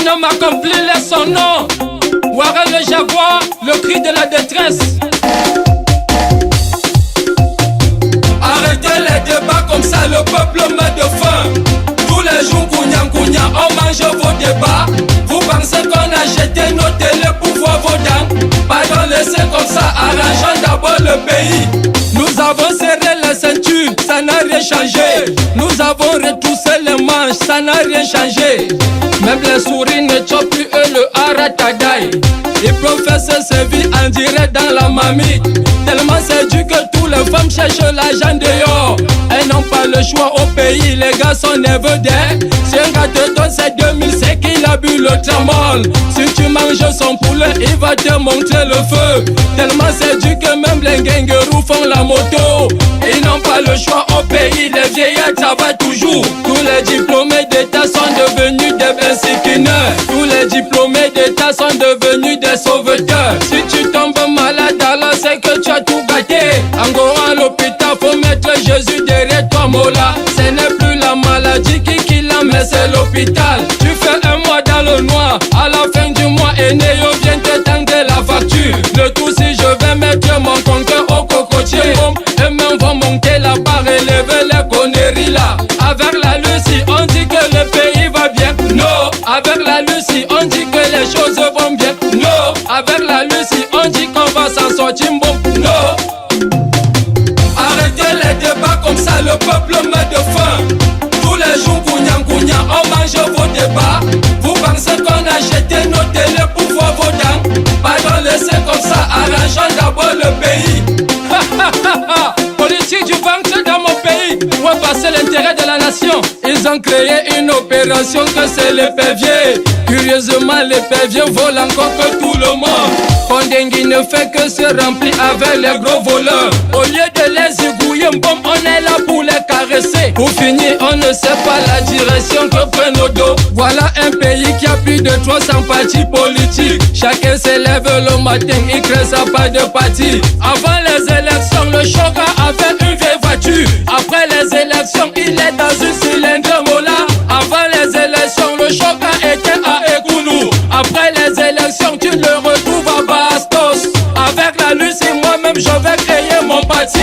Un homme accompli laisse son nom. Ouara le jaguar, le cri de la détresse. Arrêtez les débats comme ça, le peuple meurt de faim. Tous les jours, kounya, on mange vos débats. Vous pensez qu'on a jeté nos télés pour voir vos dents? Pardon, laissez comme ça, arrangeons d'abord le pays. Nous avons serré la ceinture, ça n'a rien changé. Nous avons retroussé les manches, ça n'a rien changé. Même les souris ne chopent plus le haratadaï. Les professeurs se vivent en direct dans la mamie. Tellement c'est dur que tous les femmes cherchent l'argent dehors. Elles n'ont pas le choix au pays, les gars sont nerveux d'air. Si un gars te donne ses 2000, c'est qu'il a bu le tramol. Si tu manges son poulet, il va te montrer le feu. Tellement c'est dur que même les gangerous font la moto. Ils n'ont pas le choix au pays, les vieillards travaillent toujours. Tous les diplômés d'État sont devenus des bensikineurs. Tous les diplômés d'État sont devenus des sauveteurs. Si tu tombes malade, alors c'est que tu as tout gâté. En gros, à l'hôpital, faut mettre Jésus derrière toi, Mola. Ce n'est plus la maladie qui l'a, mais c'est l'hôpital. Tu fais un mois dans le noir, à la fin du mois, Enéo vient te tendre la facture. Le tout, si je vais mettre mon compteur au cocotier, et même vont monter la barre, élever les conneries là. Avec la Lucie, on dit que le pays va bien. Non, avec la Lucie, on dit que les choses vont bien. Non, avec la Lucie, on dit qu'on va s'en sortir. Bon, non. Arrêtez les débats comme ça, le peuple meurt de faim. Tous les jours, kounya, on mange vos débats. Vous pensez qu'on a jeté nos télés pour voir vos dents? Pardon, laissez comme ça, arrangeons d'abord le pays. Politique du ventre dans mon pays, où est passé l'intérêt de la nation? Ils ont créé une opération que c'est l'épervier. Curieusement, l'épervier vole encore que tout le monde. Kondengui ne fait que se remplir avec les gros voleurs. Au lieu de les égouiller, on est là pour les caresser. Pour finir, on ne sait pas la direction que prennent nos dos. Voilà un pays qui a plus de 300 partis politiques. Chacun s'élève le matin, il crée sa part de parti. Avant les élections, le Choga avait une vieille voiture. Après les élections, il est dans une cylindre Mola. Avant les élections, le Choga était à Ekounou. Après les élections, tu le retrouves à Bastos. Avec la Lucie, moi-même, je vais créer mon parti.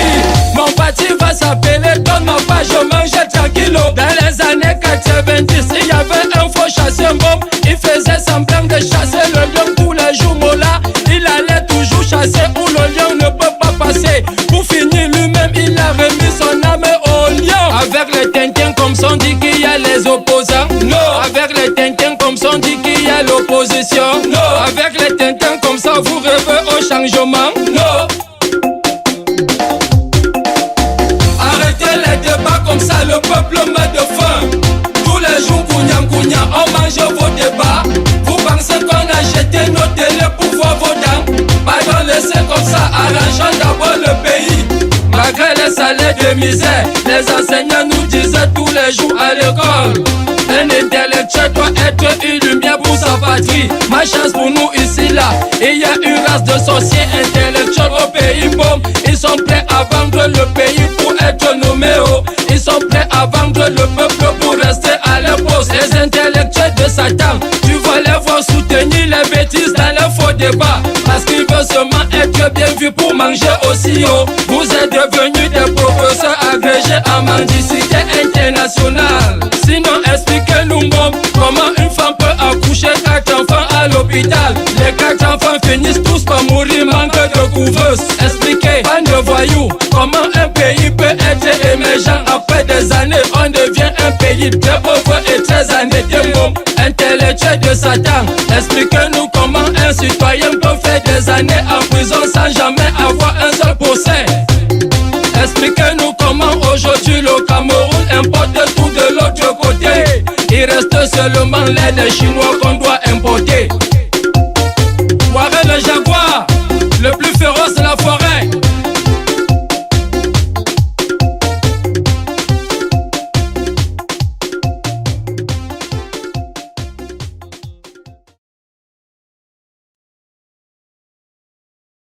Mon parti va s'appeler Donne ma page, je mange tranquille. Dans les années 90, il y avait un faux chasseur bombe. Il faisait semblant de chasser le lion tous les jours, Mola. Il allait toujours chasser où le lion ne peut pas passer. Pour finir, lui-même, il a remis son âme au lion. Avec les Tintins comme ça, on dit qu'il y a les opposants. Non. Avec les Tintins comme ça, on dit qu'il y a l'opposition. Non. Avec les Tintins comme ça, vous rêvez au changement. Non. Arrêtez les débats comme ça, le peuple meurt de faim. Tous les jours, kounya, on mange vos débats. Vous pensez qu'on a jeté nos télés pour voir vos dents? Pardon, laissez comme ça, arrangeons d'abord le pays. Malgré les salaires de misère, les enseignants nous disaient tous les jours à l'école: un intellectuel doit être une lumière pour sa patrie. Ma chance pour nous ici là, il y a une race de sorciers intellectuels au pays bombe. Ils sont prêts à vendre le pays pour être nommés haut. Ils sont prêts à vendre le peuple pour rester à leur poste. Les intellectuels de Satan, tu vas les voir soutenir les bêtises dans les faux débats. Parce qu'ils veulent seulement être bien vus pour manger aussi haut. Vous êtes devenus des professeurs agrégés en mendicité internationale. Sinon expliquez-nous comment une femme peut accoucher 4 enfants à l'hôpital. Les 4 enfants finissent tous par mourir, manque de couveuse. Expliquez, bande de voyous, comment un pays peut être émergent. Après des années, on devient un pays très pauvre et très endetté. Intellectuel de Satan, expliquez-nous comment un citoyen peut faire des années en prison sans jamais avoir un seul procès. Expliquez-nous comment aujourd'hui le Cameroun importe tout de l'autre côté. Il reste seulement l'aide des Chinois qu'on doit importer.